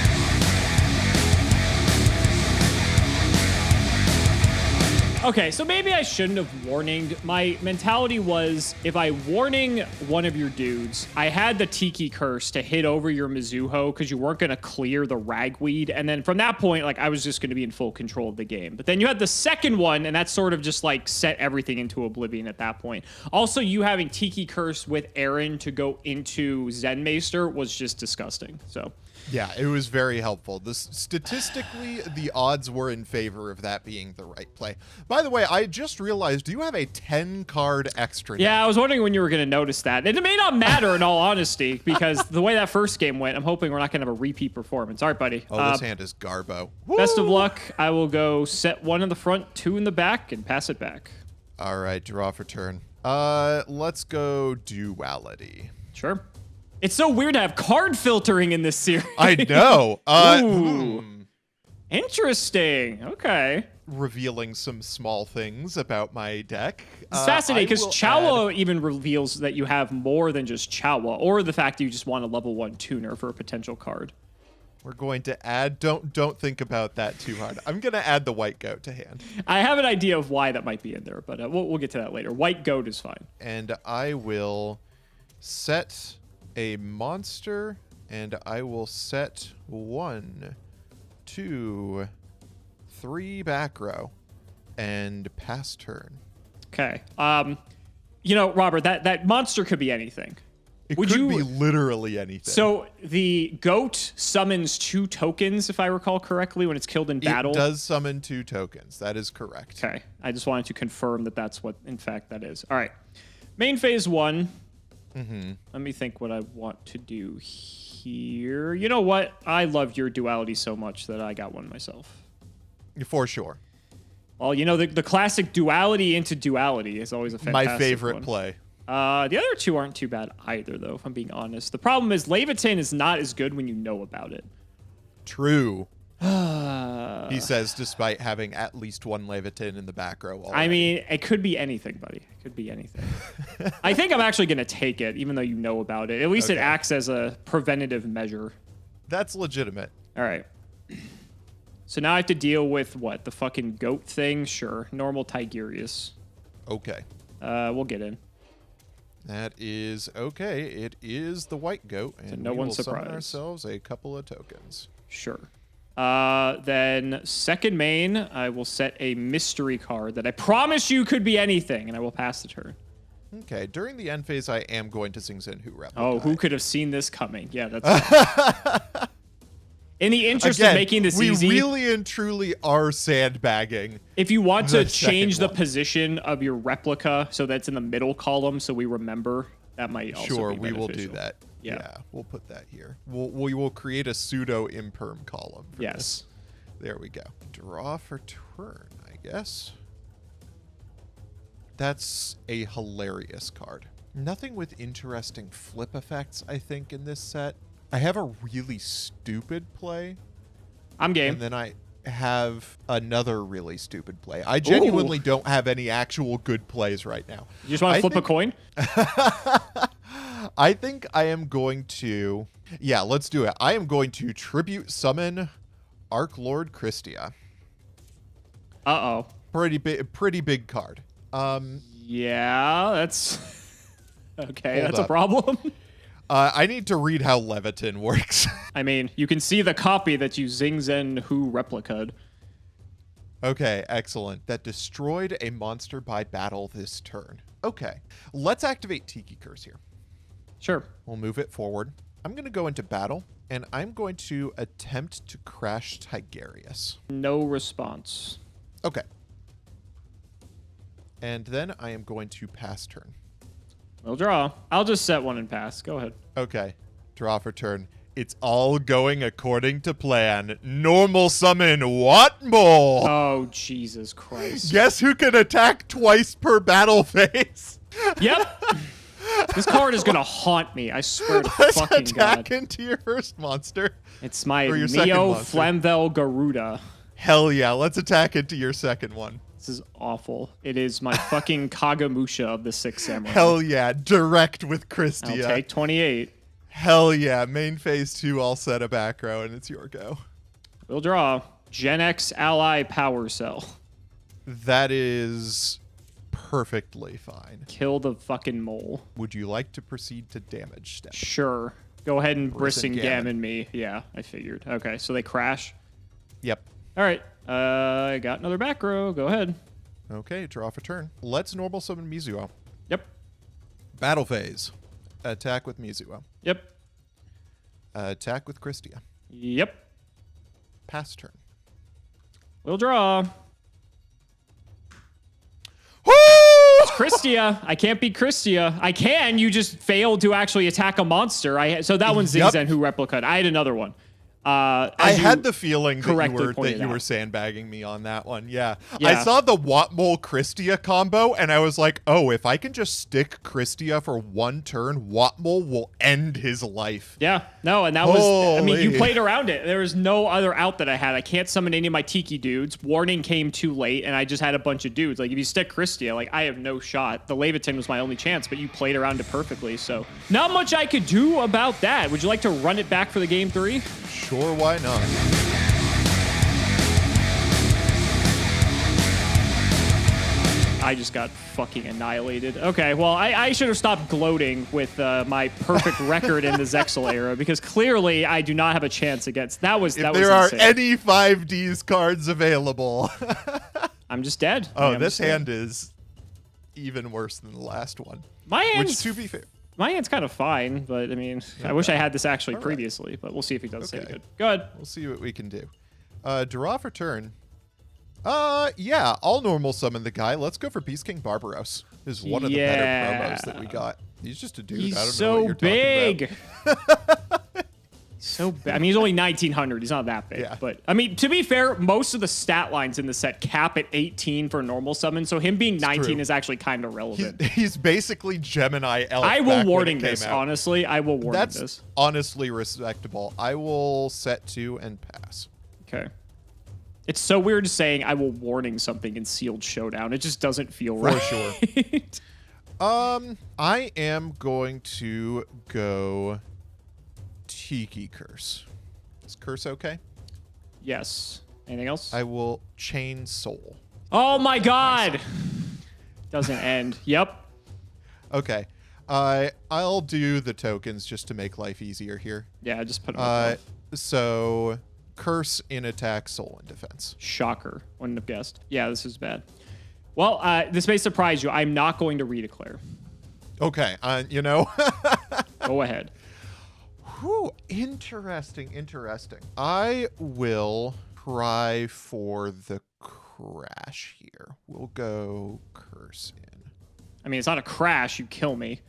Okay, so maybe I shouldn't have warninged. My mentality was if I warning one of your dudes, I had the Tiki Curse to hit over your Mizuho because you weren't going to clear the Ragweed. And then from that point, like I was just going to be in full control of the game. But then you had the second one, and that sort of just like set everything into oblivion at that point. Also, you having Tiki Curse with Aaron to go into Zenmeister was just disgusting. So... Yeah, it was very helpful. Statistically, the odds were in favor of that being the right play. By the way, I just realized you have a 10-card extra. Yeah, I was wondering when you were going to notice that. And it may not matter in all honesty, because the way that first game went, I'm hoping we're not going to have a repeat performance. All right, buddy. Oh, this hand is Garbo. Best of Woo! luck. I will go set 1 in the front, 2 in the back, and pass it back. All right, draw for turn. Let's go duality. Sure. It's so weird to have card filtering in this series. I know. Ooh. Interesting. Okay. Revealing some small things about my deck. It's fascinating I because will Chawa even reveals that you have more than just Chawa, or the fact that you just want a level 1 tuner for a potential card. We're going to add. Don't think about that too hard. I'm going to add the white goat to hand. I have an idea of why that might be in there, but we'll get to that later. White goat is fine. And I will set a monster, and I will set 1, 2, 3 back row, and pass turn. Okay. You know, Robert, that monster could be anything. It Would could you- be literally anything. So the goat summons 2 tokens, if I recall correctly, when it's killed in battle. It does summon 2 tokens. That is correct. Okay. I just wanted to confirm that that's what, in fact, that is. All right. Main phase 1. Let me think what I want to do here. You know what? I love your duality so much that I got one myself. For sure. Well, you know, the classic duality into duality is always a fantastic My favorite one. play. The other 2 aren't too bad either, though, if I'm being honest. The problem is Leviathan is not as good when you know about it. True. He says, despite having at least 1 Leviathan in the back row already. I mean, it could be anything, buddy. It could be anything. I think I'm actually going to take it, even though you know about it. At least it Okay. acts as a preventative measure. That's legitimate. All right. So now I have to deal with what? The fucking goat thing? Sure. Normal Tigurius. Okay. We'll get in. That is okay. It is the white goat, and So no we one's will summon surprised. ourselves a couple of tokens. Sure. Then second main, I will set a mystery card that I promise you could be anything, and I will pass the turn. Okay. During the end phase, I am going to sing Zen Who Replica. Oh, who could have seen this coming? Yeah, that's... In the interest of making this easy, we really and truly are sandbagging. if you want to the change second the one. position of your replica so that's in the middle column so we remember, that might also Sure, be we will do beneficial. that. Yeah. We'll put that here. We will create a pseudo imperm column. For Yes. this. There we go. Draw for turn, I guess. That's a hilarious card. Nothing with interesting flip effects, I think, in this set. I have a really stupid play, I'm game. and then I have another really stupid play. I genuinely don't have any actual good plays right now. You just want to flip a coin? I think I am going to... Yeah, let's do it. I am going to tribute summon Arc Lord Christia. Uh-oh. Pretty big card. Yeah, that's... Okay, Hold that's up. a problem. I need to read how Leviton works. I mean, you can see the copy that you Zing Zen Who replicaed. Okay, excellent. That destroyed a monster by battle this turn. Okay, let's activate Tiki Curse here. Sure. We'll move it forward. I'm going to go into battle, and I'm going to attempt to crash Tigurius. No response. Okay. And then I am going to pass turn. We'll draw. I'll just set one and pass. Go ahead. Okay. Draw for turn. It's all going according to plan. Normal summon Watmole. Oh, Jesus Christ. Guess who can attack twice per battle phase? Yep. This card is going to haunt me. I swear to Let's fucking attack God. into your first monster. It's my or your second Neo monster. Flamvel Garuda. Hell yeah. Let's attack into your second one. This is awful. It is my fucking Kagamusha of the Six Samurai. Hell yeah. Direct with I'll Christia. take 28. Hell yeah. Main phase 2, I'll set a back row, and it's your go. We'll draw. Gen X Ally Power Cell. That is perfectly fine. Kill the fucking mole. Would you like to proceed to damage step? Sure. Go ahead and Brisson Gammon me. Yeah, I figured. Okay, so they crash. Yep. All right. I got another back row. Go ahead. Okay, draw for turn. Let's normal summon Mizuo. Yep. Battle phase. Attack with Mizuo. Yep. Attack with Christia. Yep. Pass turn. We'll draw. Woo! It's Christia. I can't beat Christia. I can. You just failed to actually attack a monster. So that one's Yep. Zing Zen Who replicaed. I had another one. I had the feeling that correctly pointed you were out. sandbagging me on that one. Yeah. Yeah. I saw the Watmole Christia combo, and I was like, oh, if I can just stick Christia for one turn, Watmole will end his life. Yeah, no, and that was, I mean, you Holy. played around it. There was no other out that I had. I can't summon any of my Tiki dudes. Warning came too late, and I just had a bunch of dudes. Like, if you stick Christia, like, I have no shot. The Leviton was my only chance, but you played around it perfectly, so not much I could do about that. Would you like to run it back for the game 3? Sure, why not? I just got fucking annihilated. Okay, well, I should have stopped gloating with my perfect record in the Zexal era, because clearly I do not have a chance against. That was If there are insane. any 5Ds cards available. I'm just dead. Oh, I'm this just dead. hand is even worse than the last one. My Which, hand's to be fair, My hand's kind of fine, but I mean, I wish I had this actually previously, but we'll see if he does say Okay. good. Go ahead. we'll see what we can do. Draw for turn. Yeah, I'll normal summon the guy. Let's go for Beast King Barbaros. This is one of the better promos that we got. He's just a dude. He's I don't know so what you're big. talking about. So big. I mean, he's only 1900. He's not that big. Yeah. But, I mean, to be fair, most of the stat lines in the set cap at 18 for normal summon, so him being 19 true. is actually kind of relevant. He's basically Gemini Elf. I back will when warning it came this, out. honestly. I will warning That's this. honestly respectable. I will set 2 and pass. Okay. It's so weird saying I will warning something in Sealed Showdown. It just doesn't feel right. sure. I am going to go Tiki Curse. Is Curse okay? Yes. Anything else? I will chain soul. Oh my god! Doesn't end. Yep. Okay. I'll do the tokens just to make life easier here. Yeah, just put them above. So curse in attack, soul in defense. Shocker. Wouldn't have guessed. Yeah, this is bad. Well, this may surprise you. I'm not going to redeclare. Okay. You know. Go ahead. Whew, interesting. I will try for the crash here. We'll go curse in. I mean, it's not a crash. You kill me.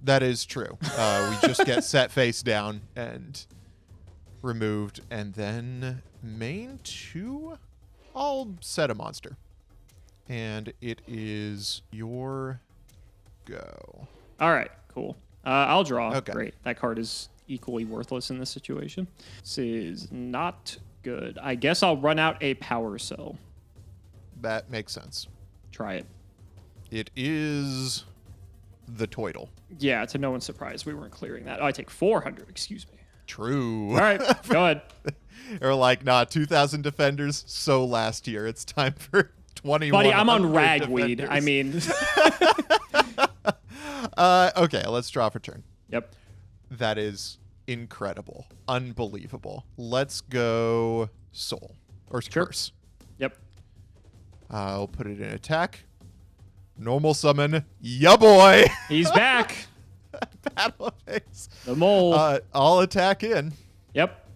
That is true. We just get set face down and removed. And then main 2, I'll set a monster. And it is your go. All right, cool. I'll draw. Okay. Great. That card is equally worthless in this situation. This is not good. I guess I'll run out a power cell. That makes sense. Try it. It is the Toidle. Yeah, to no one's surprise, we weren't clearing that. Oh, I take 400. Excuse me. True. All right, go ahead. Or like, nah, 2,000 defenders. So last year, it's time for 21. Buddy, I'm on ragweed. I mean. Okay, let's draw for turn. Yep. That is incredible. Unbelievable. Let's go soul. Or Sure. curse. Yep. I'll put it in attack. Normal summon. Ya boy. He's back. Battle phase. The mole. I'll attack in. Yep.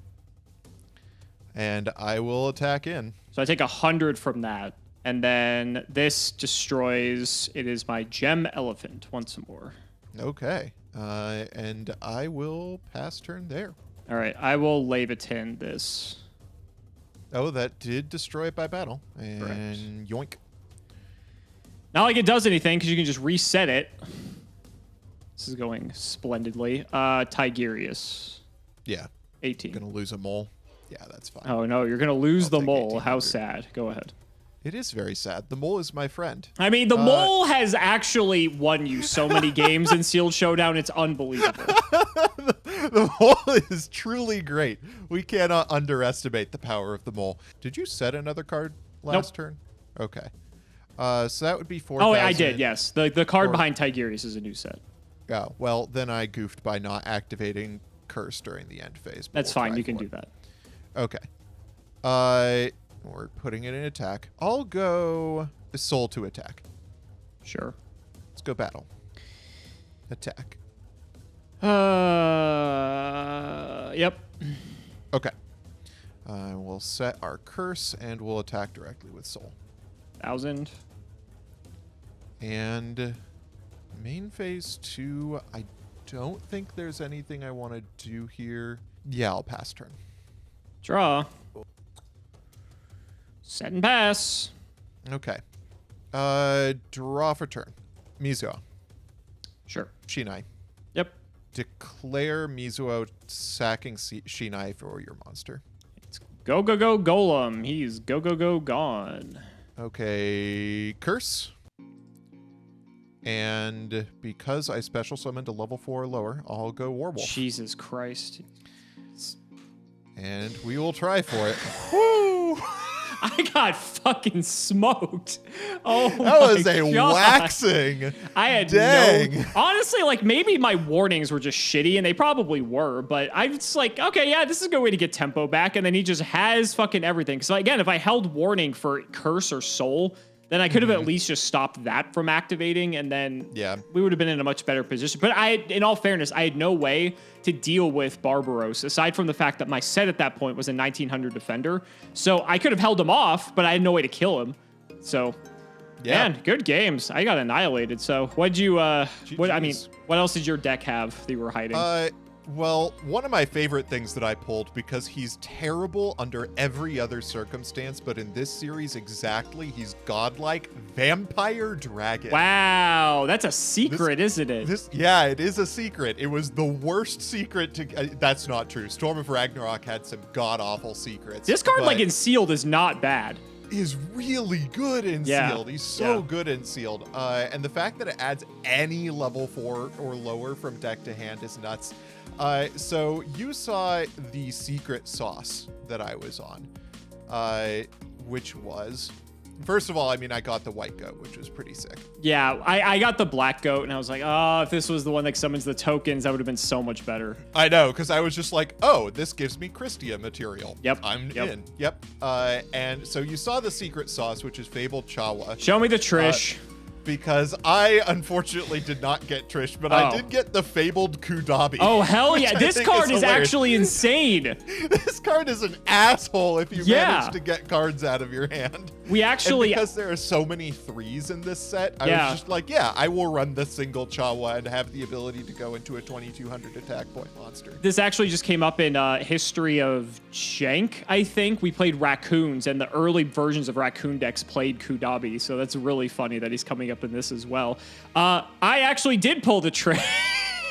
And I will attack in. So I take 100 from that. And then this destroys. It is my gem elephant once more. Okay. And I will pass turn there. All right. I will Levitin this. Oh, that did destroy it by battle. Correct. And yoink. Not like it does anything because you can just reset it. This is going splendidly. Tigerius. Yeah. 18. Gonna lose a mole. Yeah, that's fine. Oh no, you're gonna lose the take mole. How 1800. sad. Go ahead. It is very sad. The mole is my friend. I mean, the mole has actually won you so many games in Sealed Showdown. It's unbelievable. The mole is truly great. We cannot underestimate the power of the mole. Did you set another card last turn? Okay. So that would be 4,000. Oh, I did, yes. The card Or- behind Tigerius is a new set. Oh, well, then I goofed by not activating curse during the end phase. but That's we'll fine. try You can for do it. that. Okay. We're putting it in attack. I'll go soul to attack. Sure. Let's go battle. Attack. Yep. Okay. We'll set our curse and we'll attack directly with soul. 1,000. And main phase 2, I don't think there's anything I want to do here. Yeah, I'll pass turn. Draw. Set and pass. Okay. Draw for turn. Mizuo. Sure. Shinai. Yep. Declare Mizuo sacking Shinai for your monster. It's go, go, go, Golem. He's go, go, go, gone. Okay. Curse. And because I special summoned a level 4 or lower, I'll go Warwolf. Jesus Christ. And we will try for it. Woo! I got fucking smoked. Oh, That was my a God. waxing. I had Dang. Honestly, like, maybe my warnings were just shitty, and they probably were, but I was like, okay, yeah, this is a good way to get tempo back, and then he just has fucking everything. So, again, if I held warning for Curse or Soul, then I could have at least just stopped that from activating, and then Yeah. we would have been in a much better position. But in all fairness, I had no way to deal with Barbaros, aside from the fact that my set at that point was a 1900 defender. So I could have held him off, but I had no way to kill him. So, Yeah. man, good games. I got annihilated. So what'd you, what GGs. else did your deck have that you were hiding? Well, one of my favorite things that I pulled, because he's terrible under every other circumstance, but in this series exactly, he's godlike, Vampire Dragon. Wow, that's a secret, isn't it? Yeah, it is a secret. It was the worst secret to... that's not true. Storm of Ragnarok had some god-awful secrets. This card, but like in Sealed, is not bad. is really good in Yeah. Sealed. He's so Yeah. good in Sealed. And the fact that it adds any level 4 or lower from deck to hand is nuts. So you saw the secret sauce that I was on. which was, first of all, I mean, I got the white goat, which was pretty sick. Yeah, I got the black goat, and I was like, oh, if this was the one that summons the tokens, that would have been so much better. I know, because I was just like, oh, this gives me Christia material. Yep. I'm in. Yep. And so you saw the secret sauce, which is Fabled Chawa. Show me the Trish. Because I unfortunately did not get Trish, but I did get the Fabled Kudabi. Oh, hell yeah. This card is actually insane. This card is an asshole if you manage to get cards out of your hand. We actually... And because there are so many 3s in this set, I was just like, yeah, I will run the single Chawa and have the ability to go into a 2200 attack point monster. This actually just came up in History of Jank, I think. We played Raccoons, and the early versions of Raccoon decks played Kudabi, so that's really funny that he's coming up in this as well. I actually did pull the trick.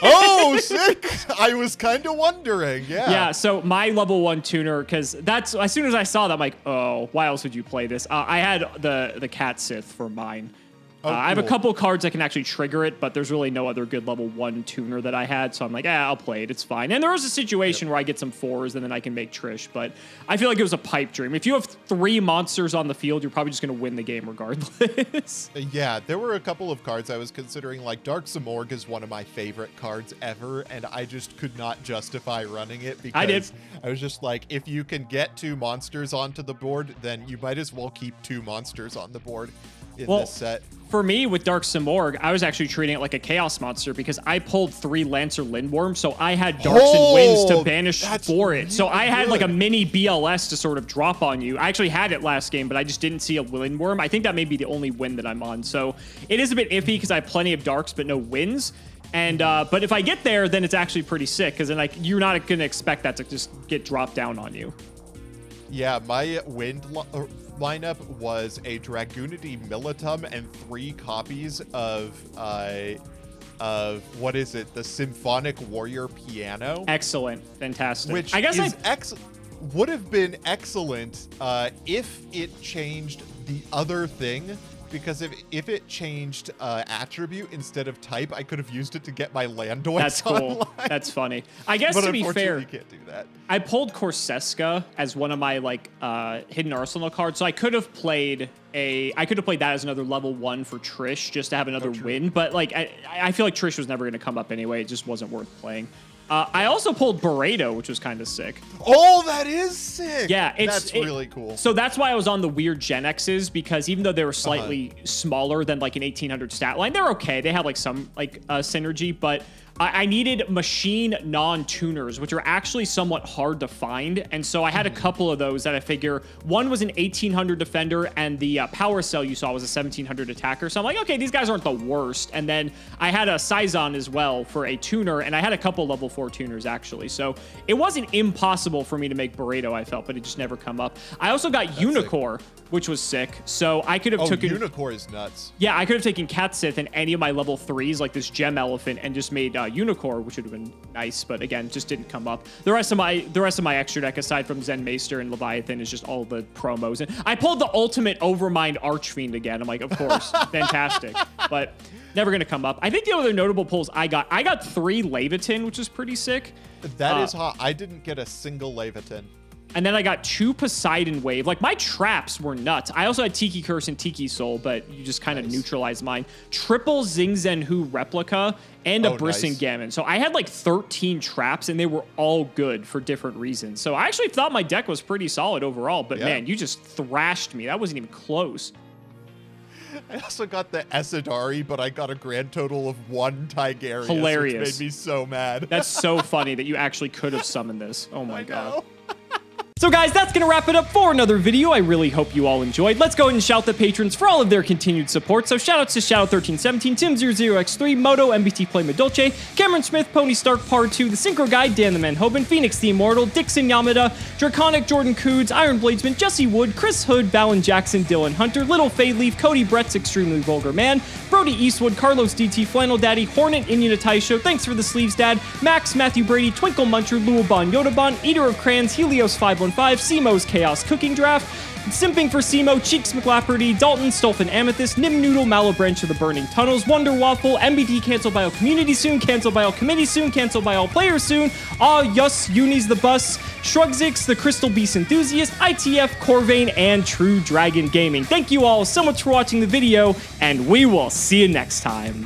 Oh, sick! I was kind of wondering, Yeah, so my level 1 tuner, because that's, as soon as I saw that, I'm like, oh, why else would you play this? I had the Cat Sith for mine. Cool. I have a couple cards that can actually trigger it, but there's really no other good level 1 tuner that I had, so I'm like, I'll play it, it's fine. And there was a situation where I get some 4s, and then I can make Trish, but I feel like it was a pipe dream. If you have 3 monsters on the field, you're probably just going to win the game regardless. Yeah, there were a couple of cards I was considering, like Dark Cimoooooooo is one of my favorite cards ever, and I just could not justify running it because I was just like, if you can get 2 monsters onto the board, then you might as well keep 2 monsters on the board in this set. For me, with Dark Cimoooooooo, I was actually treating it like a Chaos monster because I pulled 3 Lancer Lindworm, so I had Darks and Winds to banish for it. So I had like a mini BLS to sort of drop on you. I actually had it last game, but I just didn't see a Lindworm. I think that may be the only win that I'm on. So it is a bit iffy because I have plenty of Darks, but no Winds. And but if I get there, then it's actually pretty sick because then you're not going to expect that to just get dropped down on you. Yeah, my wind lineup was a Dragoonity Militum and 3 copies of what is it? The Symphonic Warrior Piano. Excellent. Fantastic. Which would have been excellent if it changed the other thing. Because if it changed attribute instead of type, I could have used it to get my Landoids. That's cool. Online. That's funny. I guess to be fair, you can't do that. I pulled Corseska as one of my hidden arsenal cards, so I could have played that as another level 1 for Trish just to have another win. But I feel like Trish was never going to come up anyway. It just wasn't worth playing. I also pulled Barreto, which was kind of sick. Oh, that is sick. Yeah, that's really cool. So that's why I was on the weird Gen X's, because even though they were slightly smaller than like an 1800 stat line, they're okay. They have like some synergy, but I needed machine non-tuners, which are actually somewhat hard to find. And so I had a couple of those that I figure one was an 1800 defender and the power cell you saw was a 1700 attacker. So I'm like, okay, these guys aren't the worst. And then I had a Sison as well for a tuner, and I had a couple level 4 tuners actually. So it wasn't impossible for me to make Barreto, I felt, but it just never come up. I also got Unicore, which was sick. So I could have taken... Unicore is nuts. Yeah, I could have taken Cat Sith and any of my level 3s, like this Gem Elephant, and just made Unicore, which would have been nice, but again, just didn't come up. The rest of my extra deck, aside from Zen Maester and Leviathan, is just all the promos. And I pulled the ultimate Overmind Archfiend again. I'm like, of course, fantastic, but never gonna come up. I think the other notable pulls I got 3 Leviathan, which is pretty sick. That is hot. I didn't get a single Leviathan. And then I got 2 Poseidon Wave. Like, my traps were nuts. I also had Tiki Curse and Tiki Soul, but you just kind of neutralized mine. Triple Zingzenhu Replica and a Brissingammon. So I had like 13 traps, and they were all good for different reasons. So I actually thought my deck was pretty solid overall, but man, you just thrashed me. That wasn't even close. I also got the Esadari, but I got a grand total of 1 Tigarius, Hilarious. which made me so mad. That's so funny that you actually could have summoned this. Oh my god. So guys, that's going to wrap it up for another video. I really hope you all enjoyed. Let's go ahead and shout the patrons for all of their continued support. So shoutouts to Shadow1317, Tim00x3, Moto, MBT Play Madolce, Cameron Smith, Pony Stark Part 2, The Synchro Guy, Dan the Man Hoban, Phoenix the Immortal, Dixon Yamada, Draconic, Jordan Coods, Iron Bladesman, Jesse Wood, Chris Hood, Ballin Jackson, Dylan Hunter, Little Fade Leaf, Cody Brett's Extremely Vulgar Man, Brody Eastwood, Carlos DT, Flannel Daddy, Hornet, Indian Show, Thanks for the Sleeves Dad, Max, Matthew Brady, Twinkle Muncher, Luabon, Yodabon, Eater of Crayons, Helios515, Simo's Chaos Cooking Draft, Simping for Simo, Cheeks McLafferty, Dalton, Stolfin Amethyst, Nim Noodle, Mallow Branch of the Burning Tunnels, Wonder Waffle, MBT canceled by all community soon, canceled by all committee soon, canceled by all players soon, Yus, Unis the Bus, Shrugzix, the Crystal Beast Enthusiast, ITF, Corvain, and True Dragon Gaming. Thank you all so much for watching the video, and we will see you next time.